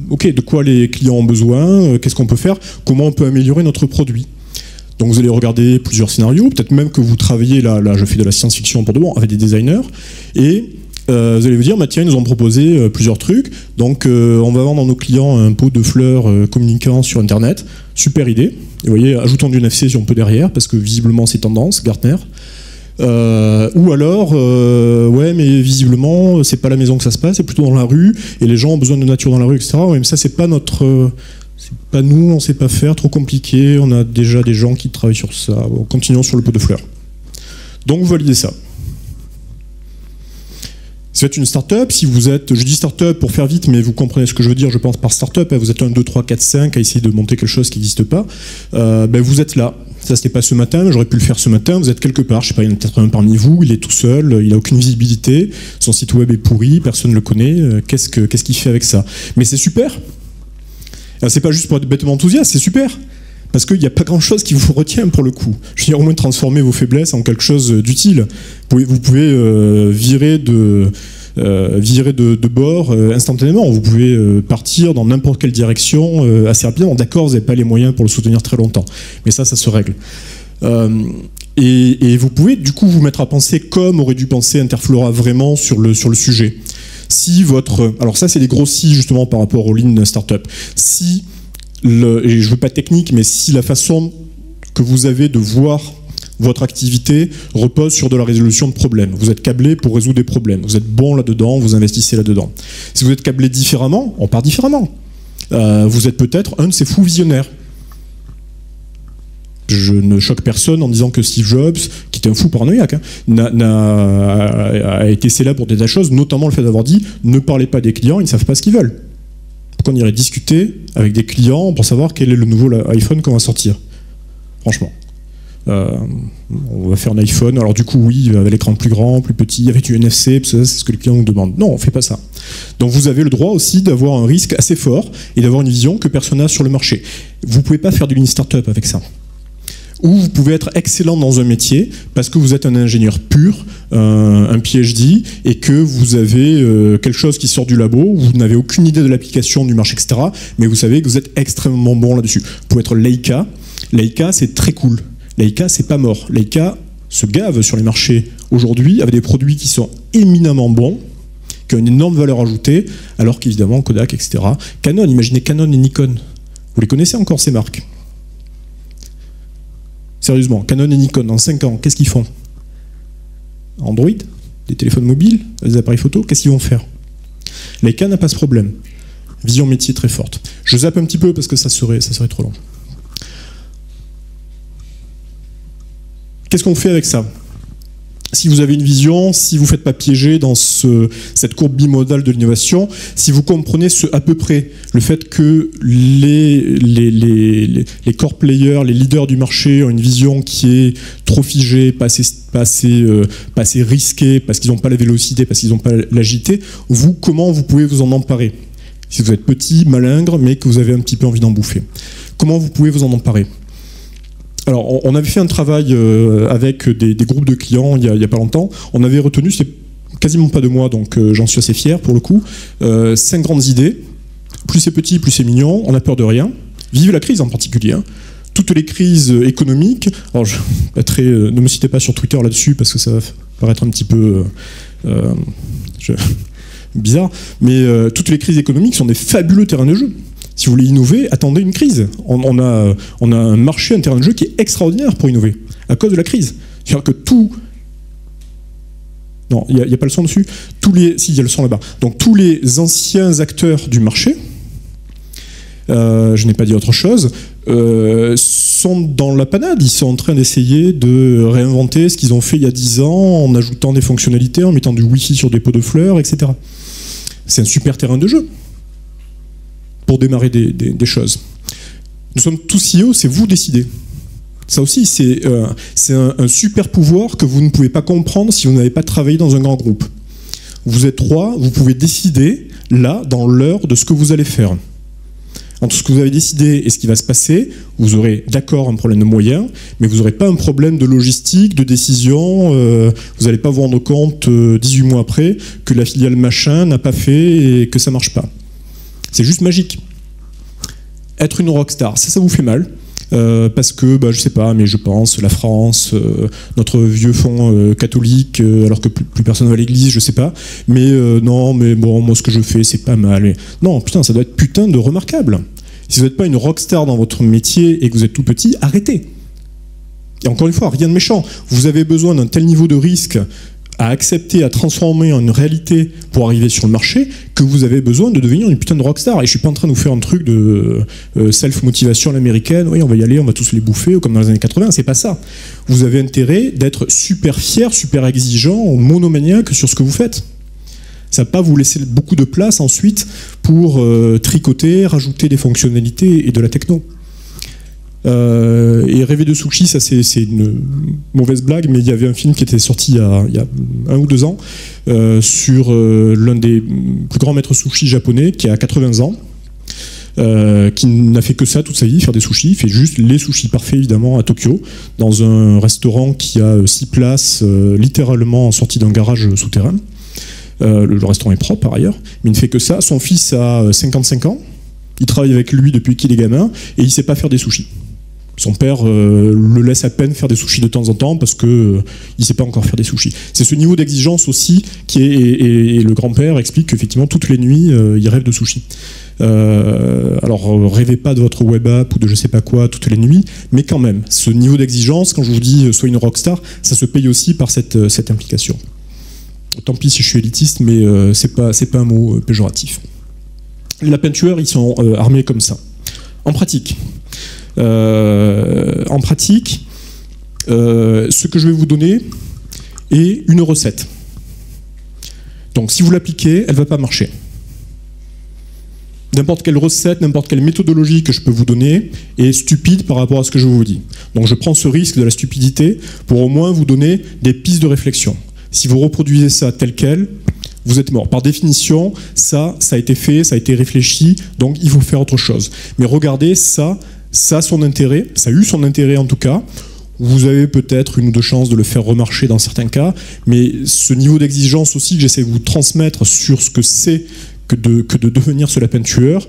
Ok, de quoi les clients ont besoin, qu'est-ce qu'on peut faire, comment on peut améliorer notre produit? Donc vous allez regarder plusieurs scénarios, peut-être même que vous travaillez, là je fais de la science-fiction pour de bon, avec des designers, et vous allez vous dire, tiens, ils nous ont proposé plusieurs trucs, donc on va vendre à nos clients un pot de fleurs communiquant sur Internet, super idée, et vous voyez, ajoutons du NFC si on peut derrière, parce que visiblement c'est tendance, Gartner. Ou alors, ouais, mais visiblement, c'est pas à la maison que ça se passe, c'est plutôt dans la rue, et les gens ont besoin de nature dans la rue, etc. Ouais, mais ça, c'est pas notre... c'est pas nous, on sait pas faire, trop compliqué, on a déjà des gens qui travaillent sur ça. Bon, continuons sur le pot de fleurs. Donc, vous validez ça. Si vous êtes une start-up, si vous êtes, je dis start-up pour faire vite, mais vous comprenez ce que je veux dire, je pense par start-up, vous êtes 1, 2, 3, 4, 5 à essayer de monter quelque chose qui n'existe pas, vous êtes là. Ça, c'était pas ce matin, mais j'aurais pu le faire ce matin, vous êtes quelque part, je sais pas, il y en a peut-être un parmi vous, il est tout seul, il a aucune visibilité, son site web est pourri, personne ne le connaît, qu'est-ce qu'il fait avec ça? Mais c'est super. C'est pas juste pour être bêtement enthousiaste, c'est super. Parce qu'il n'y a pas grand-chose qui vous retient pour le coup. Je veux dire, au moins transformer vos faiblesses en quelque chose d'utile. Vous pouvez virer de bord instantanément. Vous pouvez partir dans n'importe quelle direction assez rapidement. D'accord, vous n'avez pas les moyens pour le soutenir très longtemps. Mais ça se règle. Et vous pouvez du coup vous mettre à penser comme aurait dû penser Interflora vraiment sur le sujet. Si votre... Alors ça, c'est des gros si justement par rapport aux Lean Startup. Si... et je veux pas de technique, mais si la façon que vous avez de voir votre activité repose sur de la résolution de problèmes, vous êtes câblé pour résoudre des problèmes, vous êtes bon là-dedans, vous investissez là-dedans. Si vous êtes câblé différemment, on part différemment. Vous êtes peut-être un de ces fous visionnaires. Je ne choque personne en disant que Steve Jobs, qui était un fou paranoïaque, a été célèbre pour des tas de choses, notamment le fait d'avoir dit « ne parlez pas des clients, ils ne savent pas ce qu'ils veulent ». Pourquoi on irait discuter avec des clients pour savoir quel est le nouveau iPhone qu'on va sortir? Franchement. On va faire un iPhone, alors du coup oui, avec l'écran plus grand, plus petit, avec du NFC, parce que c'est ce que les clients nous demandent. Non, on ne fait pas ça. Donc vous avez le droit aussi d'avoir un risque assez fort et d'avoir une vision que personne n'a sur le marché. Vous ne pouvez pas faire du Lean Startup avec ça. Ou vous pouvez être excellent dans un métier parce que vous êtes un ingénieur pur, un PhD, et que vous avez quelque chose qui sort du labo, vous n'avez aucune idée de l'application du marché, etc. Mais vous savez que vous êtes extrêmement bon là-dessus. Vous pouvez être Leica. Leica, c'est très cool. Leica, c'est pas mort. Leica se gave sur les marchés aujourd'hui avec des produits qui sont éminemment bons, qui ont une énorme valeur ajoutée, alors qu'évidemment Kodak, etc. Canon, imaginez Canon et Nikon. Vous les connaissez encore ces marques? Sérieusement, Canon et Nikon, dans 5 ans, qu'est-ce qu'ils font? Android? Des téléphones mobiles? Des appareils photo? Qu'est-ce qu'ils vont faire? Leica n'a pas ce problème. Vision métier très forte. Je zappe un petit peu parce que ça serait trop long. Qu'est-ce qu'on fait avec ça? Si vous avez une vision, si vous ne faites pas piéger dans cette courbe bimodale de l'innovation, si vous comprenez à peu près le fait que les core players, les leaders du marché ont une vision qui est trop figée, pas assez risquée, parce qu'ils n'ont pas la vélocité, parce qu'ils n'ont pas l'agilité, comment vous pouvez vous en emparer? Si vous êtes petit, malingre, mais que vous avez un petit peu envie d'en bouffer. Comment vous pouvez vous en emparer? Alors, on avait fait un travail avec des groupes de clients il y a pas longtemps. On avait retenu, c'est quasiment pas de moi, donc j'en suis assez fier pour le coup, 5 grandes idées. Plus c'est petit, plus c'est mignon, on n'a peur de rien. Vive la crise en particulier. Hein. Toutes les crises économiques, alors ne me citez pas sur Twitter là-dessus parce que ça va paraître un petit peu bizarre, mais toutes les crises économiques sont des fabuleux terrains de jeu. Si vous voulez innover, attendez une crise. On a un marché, un terrain de jeu qui est extraordinaire pour innover, à cause de la crise. C'est-à-dire que tout... Non, il n'y a pas le son dessus. Si, il y a le son là-bas. Donc tous les anciens acteurs du marché, je n'ai pas dit autre chose, sont dans la panade. Ils sont en train d'essayer de réinventer ce qu'ils ont fait il y a 10 ans, en ajoutant des fonctionnalités, en mettant du Wi-Fi sur des pots de fleurs, etc. C'est un super terrain de jeu pour démarrer des choses. Nous sommes tous CEO, c'est vous décidez. Ça aussi, c'est un super pouvoir que vous ne pouvez pas comprendre si vous n'avez pas travaillé dans un grand groupe. Vous êtes 3, vous pouvez décider, là, dans l'heure, de ce que vous allez faire. Entre ce que vous avez décidé et ce qui va se passer, vous aurez, d'accord, un problème de moyens, mais vous n'aurez pas un problème de logistique, de décision, vous n'allez pas vous rendre compte 18 mois après que la filiale machin n'a pas fait et que ça ne marche pas. C'est juste magique. Être une rockstar, ça vous fait mal. Parce que, je sais pas, mais je pense, la France, notre vieux fond catholique, alors que plus personne va à l'église, je sais pas. Mais non, mais bon, moi ce que je fais, c'est pas mal. Et... Non, putain, ça doit être putain de remarquable. Si vous n'êtes pas une rockstar dans votre métier et que vous êtes tout petit, arrêtez. Et encore une fois, rien de méchant. Vous avez besoin d'un tel niveau de risque à accepter, à transformer en une réalité pour arriver sur le marché, que vous avez besoin de devenir une putain de rockstar. Et je suis pas en train de vous faire un truc de self-motivation à l'américaine, oui on va y aller, on va tous les bouffer, comme dans les années 80, c'est pas ça. Vous avez intérêt d'être super fier, super exigeant, monomaniaque sur ce que vous faites. Ça ne va pas vous laisser beaucoup de place ensuite pour tricoter, rajouter des fonctionnalités et de la techno. Et rêver de sushi, ça c'est une mauvaise blague, mais il y avait un film qui était sorti il y a 1 ou 2 ans sur l'un des plus grands maîtres sushi japonais qui a 80 ans, qui n'a fait que ça toute sa vie, faire des sushis. Il fait juste les sushis parfaits évidemment à Tokyo, dans un restaurant qui a 6 places, littéralement sorti d'un garage souterrain. Le restaurant est propre par ailleurs, mais il ne fait que ça. Son fils a 55 ans, il travaille avec lui depuis qu'il est gamin, et il ne sait pas faire des sushis. Son père le laisse à peine faire des sushis de temps en temps parce qu'il ne sait pas encore faire des sushis. C'est ce niveau d'exigence aussi qui est, et le grand-père explique qu'effectivement toutes les nuits il rêve de sushis. Alors rêvez pas de votre web app ou de je sais pas quoi toutes les nuits, mais quand même, ce niveau d'exigence, quand je vous dis soyez une rockstar, ça se paye aussi par cette implication. Tant pis si je suis élitiste, mais c'est pas un mot péjoratif. Les lapins tueurs, ils sont armés comme ça. En pratique, ce que je vais vous donner est une recette. Donc si vous l'appliquez, elle ne va pas marcher. N'importe quelle recette, n'importe quelle méthodologie que je peux vous donner est stupide par rapport à ce que je vous dis. Donc je prends ce risque de la stupidité pour au moins vous donner des pistes de réflexion. Si vous reproduisez ça tel quel, vous êtes mort. Par définition, ça a été fait, ça a été réfléchi, donc il faut faire autre chose. Mais regardez, ça a son intérêt, ça a eu son intérêt en tout cas. Vous avez peut-être 1 ou 2 chances de le faire remarcher dans certains cas, mais ce niveau d'exigence aussi que j'essaie de vous transmettre sur ce que c'est que de devenir ce lapin tueur,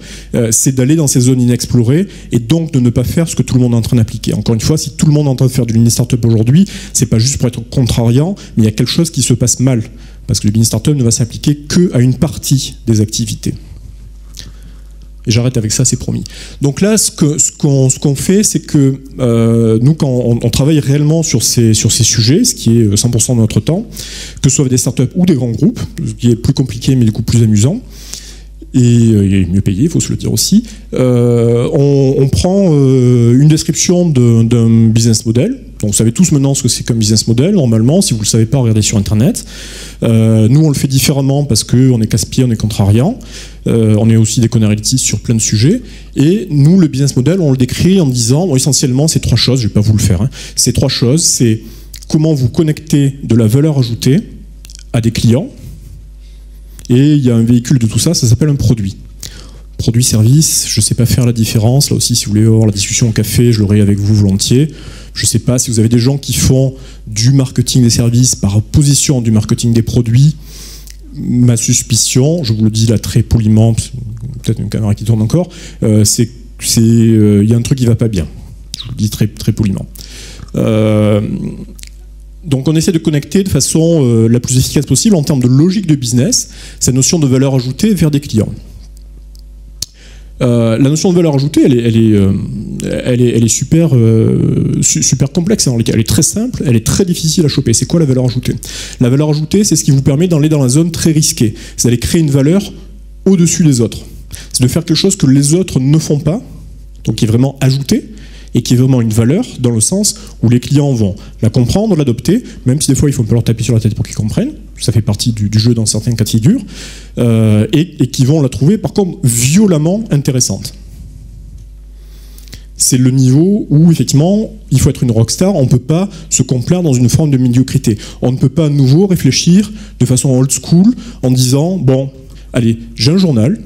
c'est d'aller dans ces zones inexplorées et donc de ne pas faire ce que tout le monde est en train d'appliquer. Encore une fois, si tout le monde est en train de faire du Lean Startup aujourd'hui, c'est pas juste pour être contrariant, mais il y a quelque chose qui se passe mal, parce que le Lean Startup ne va s'appliquer qu'à une partie des activités. Et j'arrête avec ça, c'est promis. Donc là, ce qu'on fait, c'est que nous, quand on travaille réellement sur ces sujets, ce qui est 100% de notre temps, que ce soit des startups ou des grands groupes, ce qui est plus compliqué mais du coup plus amusant, et mieux payé, il faut se le dire aussi, on prend une description d'un business model. Donc vous savez tous maintenant ce que c'est comme business model, normalement, si vous ne le savez pas, regardez sur Internet. Nous, on le fait différemment parce qu'on est casse-pied, on est contrariant. On est aussi des connards élitistes sur plein de sujets. Et nous, le business model, on le décrit en disant, bon, essentiellement, c'est 3 choses, je ne vais pas vous le faire. Hein. C'est 3 choses, c'est comment vous connectez de la valeur ajoutée à des clients. Et il y a un véhicule de tout ça, ça s'appelle un produit. Produit-service, je ne sais pas faire la différence. Là aussi, si vous voulez avoir la discussion au café, je l'aurai avec vous volontiers. Je ne sais pas si vous avez des gens qui font du marketing des services par opposition du marketing des produits. Ma suspicion, je vous le dis là très poliment, peut-être une caméra qui tourne encore, c'est qu'il y a un truc qui ne va pas bien. Je vous le dis très, très poliment. Donc on essaie de connecter de façon la plus efficace possible en termes de logique de business cette notion de valeur ajoutée vers des clients. La notion de valeur ajoutée, elle est super complexe, elle est très simple, elle est très difficile à choper. C'est quoi la valeur ajoutée? La valeur ajoutée, c'est ce qui vous permet d'aller dans la zone très risquée. C'est d'aller créer une valeur au-dessus des autres. C'est de faire quelque chose que les autres ne font pas, donc qui est vraiment ajouté, et qui est vraiment une valeur dans le sens où les clients vont la comprendre, l'adopter, même si des fois il faut un peu leur taper sur la tête pour qu'ils comprennent, ça fait partie du jeu dans certains cas de figure, et qui vont la trouver par contre violemment intéressante. C'est le niveau où effectivement il faut être une rockstar, on ne peut pas se complaire dans une forme de médiocrité. On ne peut pas à nouveau réfléchir de façon old school en disant bon, allez, j'ai un journal,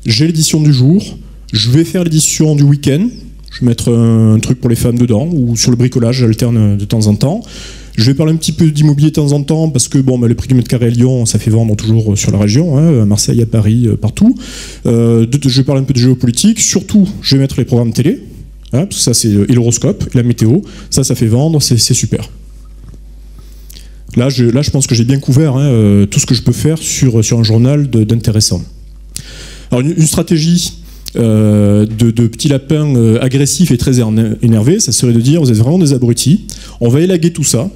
j'ai l'édition du jour, je vais faire l'édition du week-end, je vais mettre un truc pour les femmes dedans, ou sur le bricolage, j'alterne de temps en temps. Je vais parler un petit peu d'immobilier de temps en temps, parce que bon, le prix du mètre carré à Lyon, ça fait vendre toujours sur la région, hein, à Marseille, à Paris, partout. Je vais parler un peu de géopolitique, surtout, je vais mettre les programmes télé, hein, parce que ça c'est et l'horoscope, et la météo, ça fait vendre, c'est super. Là, je pense que j'ai bien couvert hein, tout ce que je peux faire sur un journal d'intéressant. Alors une stratégie de petits lapins agressifs et très énervés, ça serait de dire vous êtes vraiment des abrutis, on va élaguer tout ça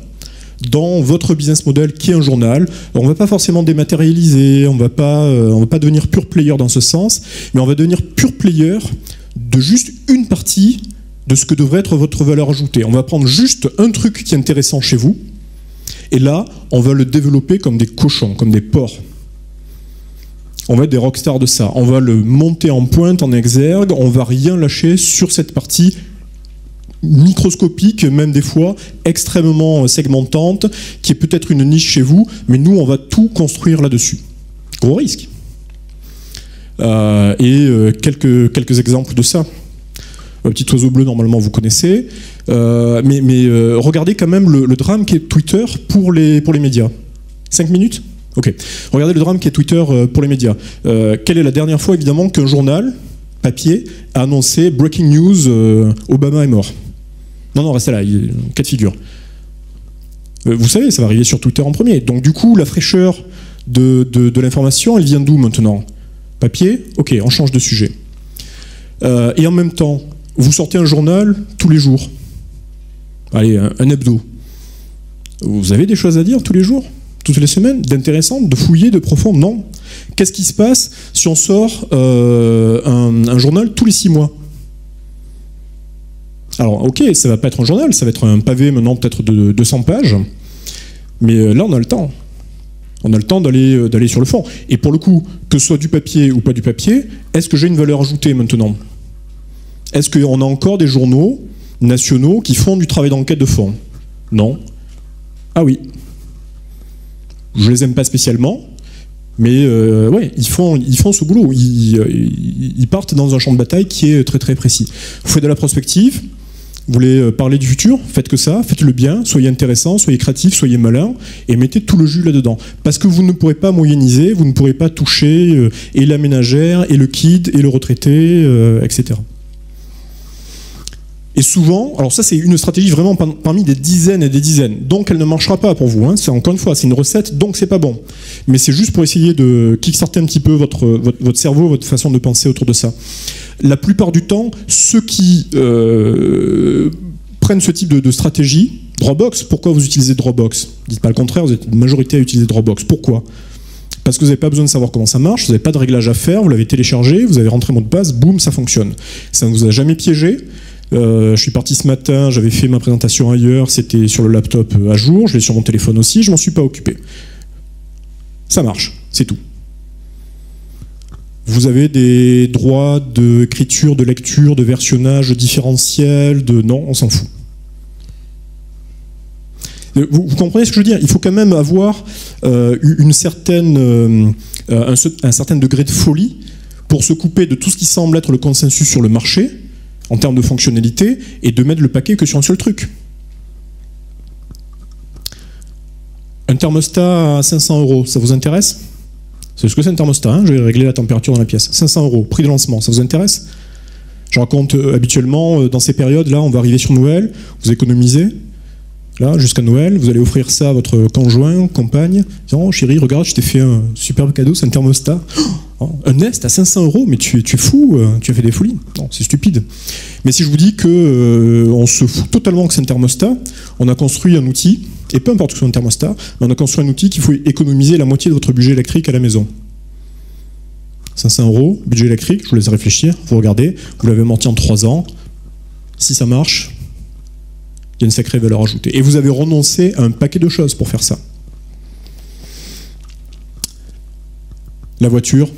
dans votre business model qui est un journal. On ne va pas forcément dématérialiser, on va pas devenir pure player dans ce sens, mais on va devenir pure player de juste une partie de ce que devrait être votre valeur ajoutée. On va prendre juste un truc qui est intéressant chez vous, et là, on va le développer comme des cochons, comme des porcs. On va être des rockstars de ça. On va le monter en pointe, en exergue, on va rien lâcher sur cette partie microscopique, même des fois extrêmement segmentante, qui est peut-être une niche chez vous, mais nous, on va tout construire là-dessus. Gros risque. Quelques exemples de ça. Un petit oiseau bleu, normalement, vous connaissez. Mais regardez quand même le drame qui est Twitter pour les médias. 5 minutes ? Ok. Regardez le drame qui est Twitter pour les médias. Quelle est la dernière fois, évidemment, qu'un journal papier a annoncé Breaking News, Obama est mort? Non, restez là, cas de figure. Vous savez, ça va arriver sur Twitter en premier. Donc du coup, la fraîcheur de l'information, elle vient d'où maintenant? Papier? Ok, on change de sujet. Et en même temps, vous sortez un journal tous les jours. Allez, un hebdo. Vous avez des choses à dire tous les jours? Toutes les semaines? D'intéressantes? De fouillées? De profondes? Non. Qu'est-ce qui se passe si on sort un journal tous les 6 mois? Alors, ok, ça va pas être un journal, ça va être un pavé maintenant peut-être de 200 pages, mais là on a le temps. On a le temps d'aller sur le fond. Et pour le coup, que ce soit du papier ou pas du papier, est-ce que j'ai une valeur ajoutée maintenant? Est-ce qu'on a encore des journaux nationaux qui font du travail d'enquête de fond? Non. Ah oui. Je les aime pas spécialement, mais ouais, ils font ce boulot. Ils partent dans un champ de bataille qui est très très précis. Vous faites de la prospective. Vous voulez parler du futur, faites que ça, faites-le bien, soyez intéressant, soyez créatif, soyez malin, et mettez tout le jus là-dedans. Parce que vous ne pourrez pas moyenniser, vous ne pourrez pas toucher et la ménagère, et le kid, et le retraité, etc. Et souvent, alors ça c'est une stratégie vraiment parmi des dizaines et des dizaines, donc elle ne marchera pas pour vous, hein. C'est encore une fois, c'est une recette, donc c'est pas bon. Mais c'est juste pour essayer de kickstarter un petit peu votre cerveau, votre façon de penser autour de ça. La plupart du temps, ceux qui prennent ce type de stratégie, Dropbox, pourquoi vous utilisez Dropbox? Dites pas le contraire, vous êtes une majorité à utiliser Dropbox. Pourquoi? Parce que vous n'avez pas besoin de savoir comment ça marche, vous n'avez pas de réglage à faire, vous l'avez téléchargé, vous avez rentré mot de passe, boum, ça fonctionne. Ça ne vous a jamais piégé. Je suis parti ce matin, j'avais fait ma présentation ailleurs, c'était sur le laptop à jour, je l'ai sur mon téléphone aussi, je m'en suis pas occupé. Ça marche, c'est tout. Vous avez des droits d'écriture, de lecture, de versionnage différentiel, non, on s'en fout. Vous comprenez ce que je veux dire? Il faut quand même avoir un certain degré de folie pour se couper de tout ce qui semble être le consensus sur le marché, en termes de fonctionnalité, et de mettre le paquet que sur un seul truc. Un thermostat à 500 €, ça vous intéresse? C'est ce que c'est un thermostat, hein, je vais régler la température dans la pièce. 500 €, prix de lancement, ça vous intéresse? Je raconte habituellement, dans ces périodes-là, on va arriver sur Noël, vous économisez, là, jusqu'à Noël, vous allez offrir ça à votre conjoint, compagne, disant, oh chérie, regarde, je t'ai fait un superbe cadeau, c'est un thermostat. Oh, un Nest à 500 €, mais tu es fou, tu as fait des folies. Non, c'est stupide. Mais si je vous dis que on se fout totalement que c'est un thermostat, on a construit un outil, et peu importe que ce soit un thermostat, mais on a construit un outil qu'il faut économiser la moitié de votre budget électrique à la maison. 500 €, budget électrique, je vous laisse réfléchir, vous regardez, vous l'avez amorti en 3 ans, si ça marche, il y a une sacrée valeur ajoutée. Et vous avez renoncé à un paquet de choses pour faire ça. La voiture.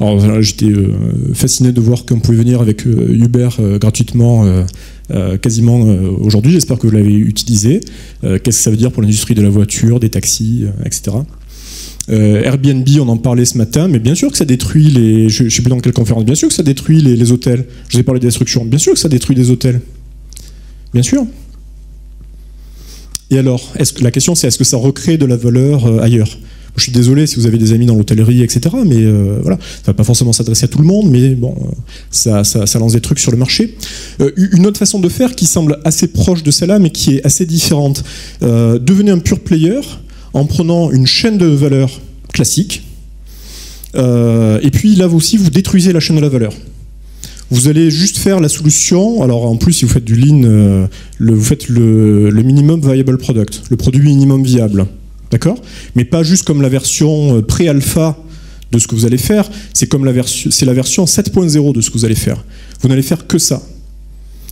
Alors j'étais fasciné de voir qu'on pouvait venir avec Uber gratuitement quasiment aujourd'hui. J'espère que vous l'avez utilisé. Qu'est-ce que ça veut dire pour l'industrie de la voiture, des taxis, etc. Airbnb, on en parlait ce matin, mais bien sûr que ça détruit les... Je ne sais plus dans quelle conférence. Bien sûr que ça détruit les hôtels. Je vous ai parlé de destruction. Bien sûr que ça détruit des hôtels. Bien sûr. Et alors, la question c'est, est-ce que ça recrée de la valeur ailleurs? Je suis désolé si vous avez des amis dans l'hôtellerie, etc. Mais voilà, ça va pas forcément s'adresser à tout le monde, mais bon, ça lance des trucs sur le marché. Une autre façon de faire qui semble assez proche de celle-là, mais qui est assez différente. Devenez un pure player en prenant une chaîne de valeur classique, et puis là aussi vous détruisez la chaîne de la valeur. Vous allez juste faire la solution, alors en plus si vous faites du lean, vous faites le minimum viable product, le produit minimum viable. D'accord? Mais pas juste comme la version pré-alpha de ce que vous allez faire, c'est la version 7.0 de ce que vous allez faire. Vous n'allez faire que ça.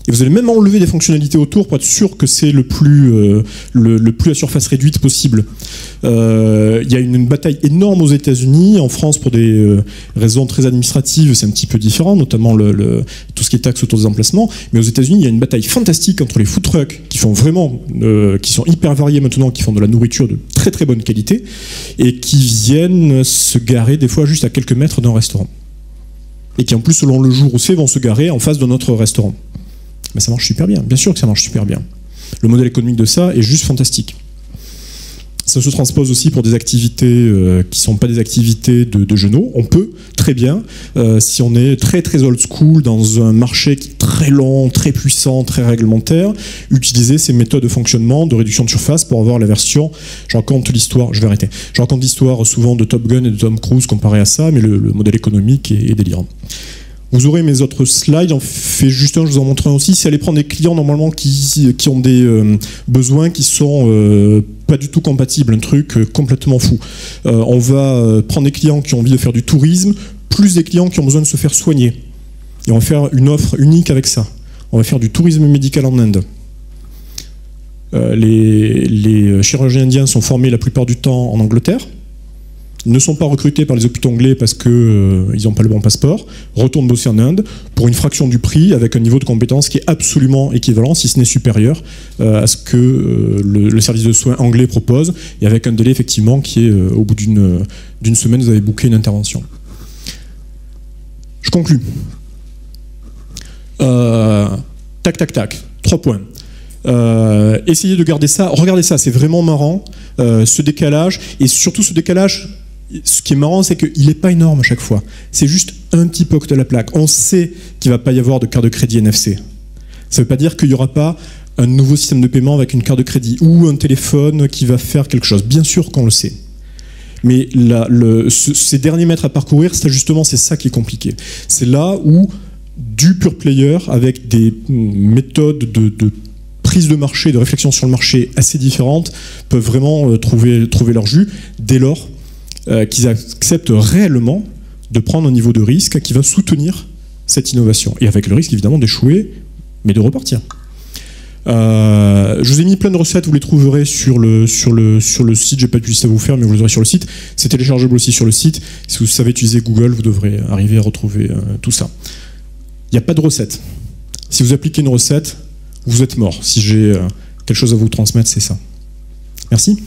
Et vous allez même enlever des fonctionnalités autour pour être sûr que c'est le plus à surface réduite possible. Il y a une bataille énorme aux États-Unis. En France, pour des raisons très administratives, c'est un petit peu différent, notamment tout ce qui est taxe autour des emplacements. Mais aux États-Unis, il y a une bataille fantastique entre les food trucks qui font vraiment, qui sont hyper variés maintenant, qui font de la nourriture de très très bonne qualité et qui viennent se garer des fois juste à quelques mètres d'un restaurant. Et qui en plus, selon le jour où c'est, vont se garer en face de notre restaurant. Mais ça marche super bien, bien sûr que ça marche super bien. Le modèle économique de ça est juste fantastique. Ça se transpose aussi pour des activités qui ne sont pas des activités de genoux. On peut très bien, si on est très très old school dans un marché qui est très long, très puissant, très réglementaire, utiliser ces méthodes de fonctionnement, de réduction de surface pour avoir la version. Je raconte l'histoire, je vais arrêter. Je raconte l'histoire souvent de Top Gun et de Tom Cruise comparé à ça, mais le modèle économique est délirant. Vous aurez mes autres slides, en fait juste un, je vous en montre un aussi, c'est aller prendre des clients normalement qui ont des besoins qui sont pas du tout compatibles, un truc complètement fou. On va prendre des clients qui ont envie de faire du tourisme, plus des clients qui ont besoin de se faire soigner. Et on va faire une offre unique avec ça. On va faire du tourisme médical en Inde. Les chirurgiens indiens sont formés la plupart du temps en Angleterre. Ne sont pas recrutés par les hôpitaux anglais parce qu'ils n'ont pas le bon passeport, retournent bosser en Inde pour une fraction du prix avec un niveau de compétence qui est absolument équivalent, si ce n'est supérieur à ce que le service de soins anglais propose, et avec un délai effectivement qui est au bout d'une semaine, vous avez booké une intervention. Je conclus. Tac, tac, tac. 3 points. Essayez de garder ça. Regardez ça, c'est vraiment marrant, ce décalage, et surtout ce décalage. Ce qui est marrant, c'est qu'il n'est pas énorme à chaque fois. C'est juste un petit peu de la plaque. On sait qu'il ne va pas y avoir de carte de crédit NFC. Ça ne veut pas dire qu'il n'y aura pas un nouveau système de paiement avec une carte de crédit ou un téléphone qui va faire quelque chose. Bien sûr qu'on le sait. Mais ces derniers mètres à parcourir, c'est ça qui est compliqué. C'est là où du pure player, avec des méthodes de prise de marché, de réflexion sur le marché assez différentes, peuvent vraiment trouver leur jus dès lors qu'ils acceptent réellement de prendre un niveau de risque qui va soutenir cette innovation. Et avec le risque évidemment d'échouer, mais de repartir. Je vous ai mis plein de recettes, vous les trouverez sur le site, j'ai pas de publicité à vous faire, mais vous les aurez sur le site. C'est téléchargeable aussi sur le site. Si vous savez utiliser Google, vous devrez arriver à retrouver tout ça. Il n'y a pas de recette. Si vous appliquez une recette, vous êtes mort. Si j'ai quelque chose à vous transmettre, c'est ça. Merci.